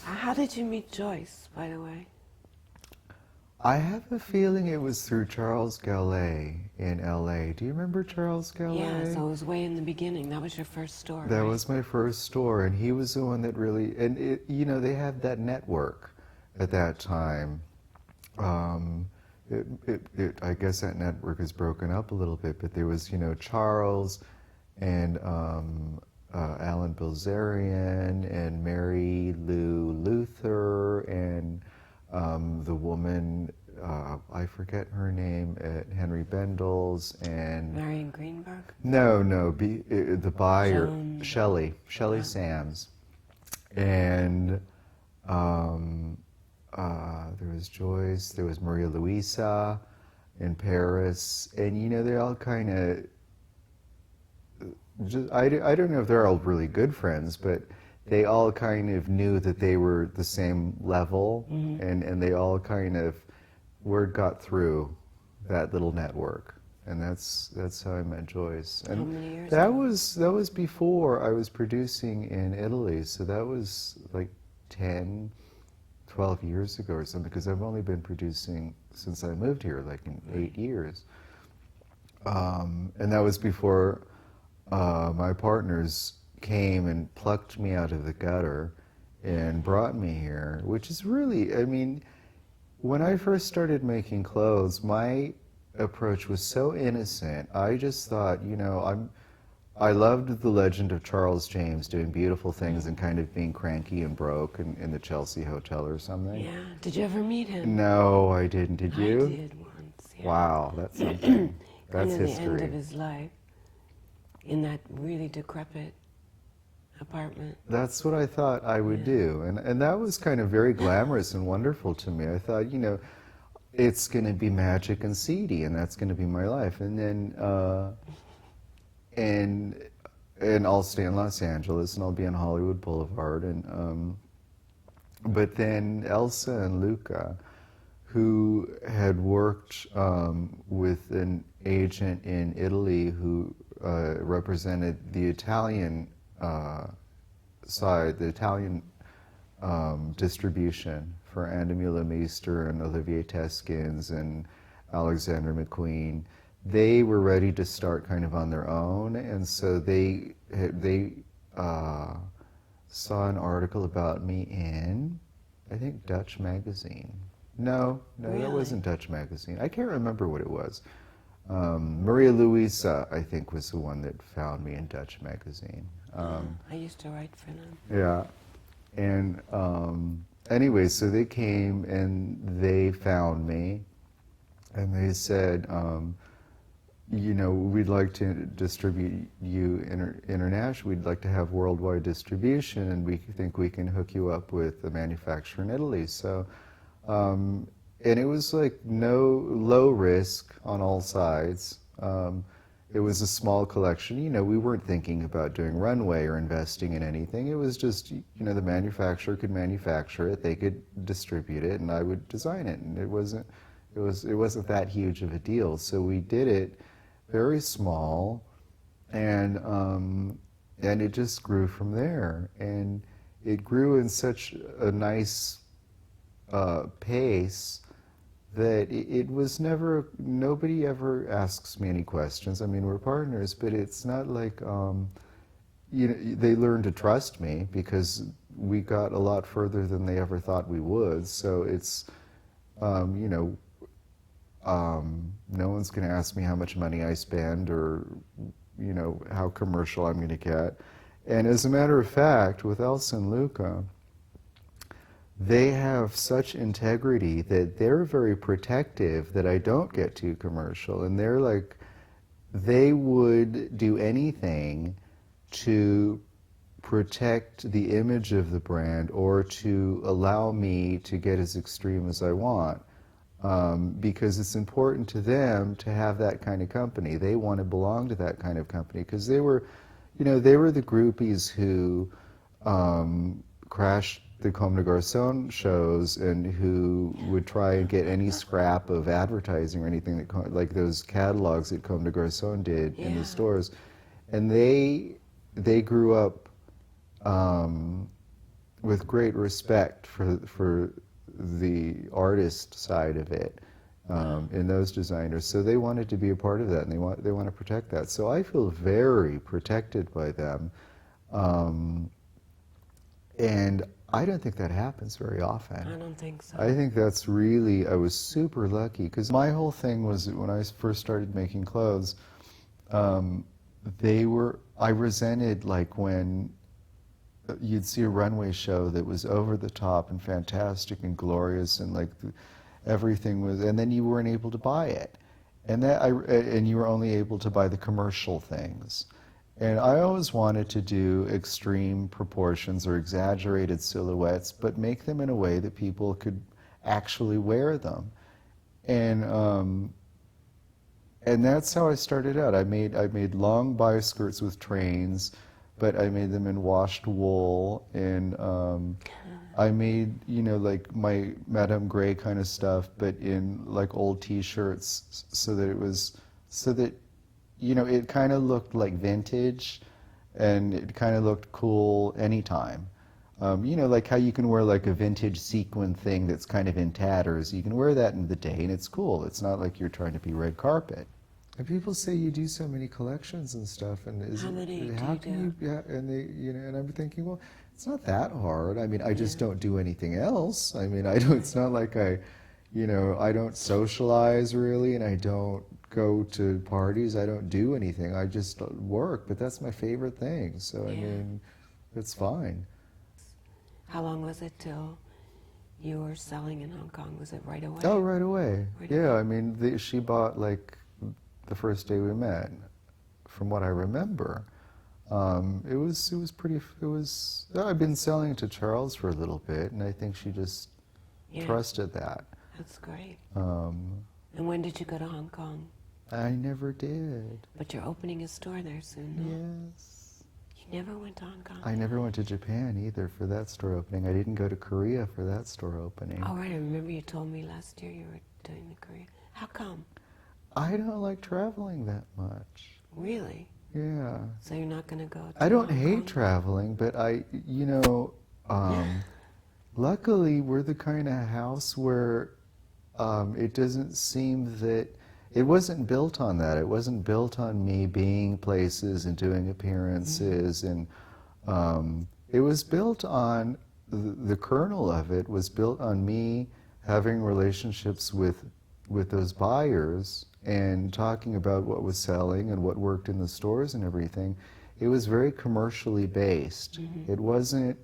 How did you meet Joyce, by the way? I have a feeling it was through Charles Gallet in LA. Do you remember Charles Yeah, Gallet? so it was way in the beginning. That was your first store, That right? was my first store, and he was the one that really, and they had that network at that time. Um, I guess that network is broken up a little bit, but there was, Charles and Alan Bilzerian and Mary Lou Luther and the woman, I forget her name, at Henry Bendel's, and Marion Greenberg? no, the buyer, Joan. Shelley Sams, and um, there was Joyce, there was Maria Luisa in Paris, and they all kind of, I don't know if they're all really good friends, but they all kind of knew that they were the same level, and they all kind of, word got through that little network. And that's how I met Joyce. And How many years that ago? was before I was producing in Italy, so that was like 10, 12 years ago or something, because I've only been producing since I moved here, like in 8 years. And that was before my partners came and plucked me out of the gutter and brought me here, which is really, I mean, when I first started making clothes, my approach was so innocent. I just thought, I loved the legend of Charles James doing beautiful things and kind of being cranky and broke in the Chelsea Hotel or something. Yeah. Did you ever meet him? No, I didn't. Did you? I did once, yeah. Wow, that's something. That's kind of history. the end of his life, in that really decrepit apartment. That's what I thought I would do. And that was kind of very glamorous and wonderful to me. I thought, it's going to be magic and seedy, and that's going to be my life. And then, and I'll stay in Los Angeles, and I'll be on Hollywood Boulevard. And but then Elsa and Luca, who had worked with an agent in Italy who represented the Italian side, the Italian distribution for Anna Mila Meister and Olivier Teskins and Alexander McQueen. They were ready to start kind of on their own, and so they saw an article about me in, I think, Dutch magazine. No, Really? that wasn't Dutch magazine. I can't remember what it was. Maria Luisa, I think, was the one that found me in Dutch magazine. I used to write for them. Yeah. And anyway, so they came and they found me, and they said, we'd like to distribute you internationally. We'd like to have worldwide distribution, and we think we can hook you up with a manufacturer in Italy. So, and it was like low risk on all sides. It was a small collection. We weren't thinking about doing runway or investing in anything. It was just, the manufacturer could manufacture it, they could distribute it, and I would design it. And it wasn't that huge of a deal. So we did it very small, and it just grew from there. And it grew in such a nice pace that it was never, nobody ever asks me any questions. I mean, we're partners, but it's not like, they learned to trust me because we got a lot further than they ever thought we would. So it's, no one's going to ask me how much money I spend or, how commercial I'm going to get. And as a matter of fact, with Elsa and Luca, they have such integrity that they're very protective that I don't get too commercial. And they're like, they would do anything to protect the image of the brand or to allow me to get as extreme as I want. Because it's important to them to have that kind of company. They want to belong to that kind of company because they were the groupies who crashed the Comme des Garçons shows and who would try and get any scrap of advertising or anything that, like those catalogs that Comme des Garçons did in the stores. And they grew up with great respect for the artist side of it in those designers. So they wanted to be a part of that, and they want to protect that. So I feel very protected by them, and I don't think that happens very often. I don't think so. I think that's really, I was super lucky, because my whole thing was that when I first started making clothes, I resented like when you'd see a runway show that was over the top and fantastic and glorious and like everything was, and then you weren't able to buy it. And you were only able to buy the commercial things. And I always wanted to do extreme proportions or exaggerated silhouettes, but make them in a way that people could actually wear them. And that's how I started out. I made long bi-skirts with trains, but I made them in washed wool, and I made, you know, like my Madame Grey kind of stuff, but in like old T-shirts, so that you know, it kind of looked like vintage, and it kind of looked cool anytime. You know, like how you can wear like a vintage sequin thing that's kind of in tatters. You can wear that in the day, and it's cool. It's not like you're trying to be red carpet. And people say you do so many collections and stuff, and How many do how you can do? you? Yeah, and they, you know, and I'm thinking, well, it's not that hard. I mean, I just don't do anything else. I mean, I don't. It's not like you know, I don't socialize really, and I don't go to parties. I don't do anything. I just work, but that's my favorite thing. So I mean, it's fine. How long was it till you were selling in Hong Kong? Was it right away? Oh, right away. Right Yeah, away. I mean, she bought like the first day we met, from what I remember. It was pretty. I've been selling to Charles for a little bit, and I think she just trusted that. That's great. And when did you go to Hong Kong? I never did. But you're opening a store there soon, no? Yes. You never went to Hong Kong? I never went to Japan either for that store opening. I didn't go to Korea for that store opening. Oh, right. I remember you told me last year you were doing the Korea. How come? I don't like traveling that much. Really? Yeah. So you're not going to go to I don't Hong hate Kong? traveling, but you know, luckily we're the kind of house where it doesn't seem that, it wasn't built on that. It wasn't built on me being places and doing appearances, and it was built on, the kernel of it was built on me having relationships with those buyers and talking about what was selling and what worked in the stores and everything. It was very commercially based. It wasn't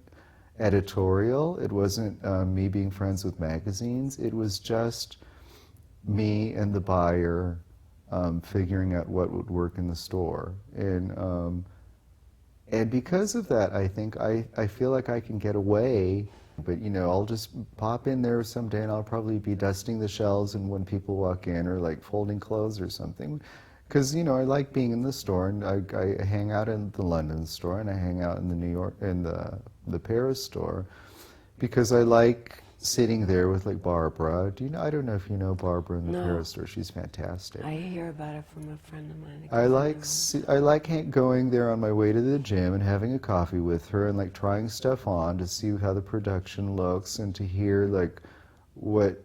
editorial. It wasn't me being friends with magazines. It was just me and the buyer figuring out what would work in the store. And because of that, I think I feel like I can get away. But you know, I'll just pop in there someday, and I'll probably be dusting the shelves, and when people walk in, or like folding clothes or something, because you know I like being in the store, and I hang out in the London store, and I hang out in the New York, in the Paris store, because I like sitting there with like Barbara. I don't know if you know Barbara in the Paris store. She's fantastic. I hear about it from a friend of mine. I like going there on my way to the gym and having a coffee with her and like trying stuff on to see how the production looks and to hear like what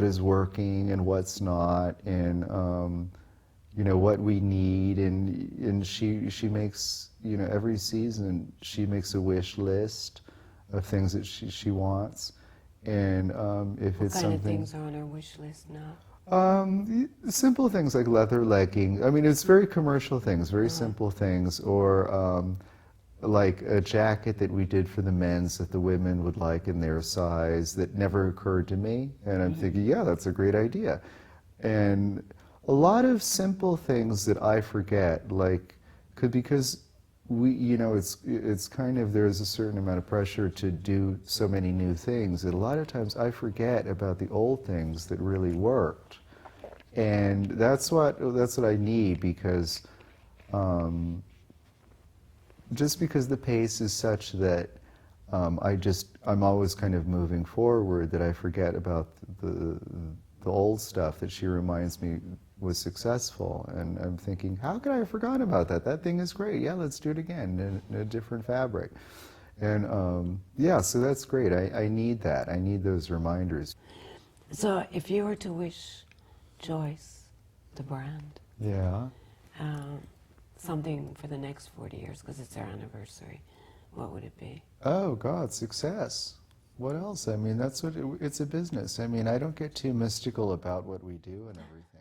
is working and what's not, and you know what we need, and she makes, you know, every season she makes a wish list of things that she wants. And if it's something... What kind of things are on our wish list now? Simple things like leather leggings. I mean, it's very commercial things, very simple things, or like a jacket that we did for the men's that the women would like in their size that never occurred to me. And I'm thinking, yeah, that's a great idea. And a lot of simple things that I forget, like, because you know, it's kind of, there's a certain amount of pressure to do so many new things that a lot of times I forget about the old things that really worked. And that's what I need, because just because the pace is such that I'm always kind of moving forward, that I forget about the old stuff that she reminds me was successful. And I'm thinking, how could I have forgotten about that? That thing is great. Yeah, let's do it again in a different fabric. And yeah, so that's great. I need that. I need those reminders. So if you were to wish Joyce, the brand, Yeah. something for the next 40 years, because it's our anniversary, what would it be? Oh, God, success. What else? I mean, that's what it's a business. I mean, I don't get too mystical about what we do and everything.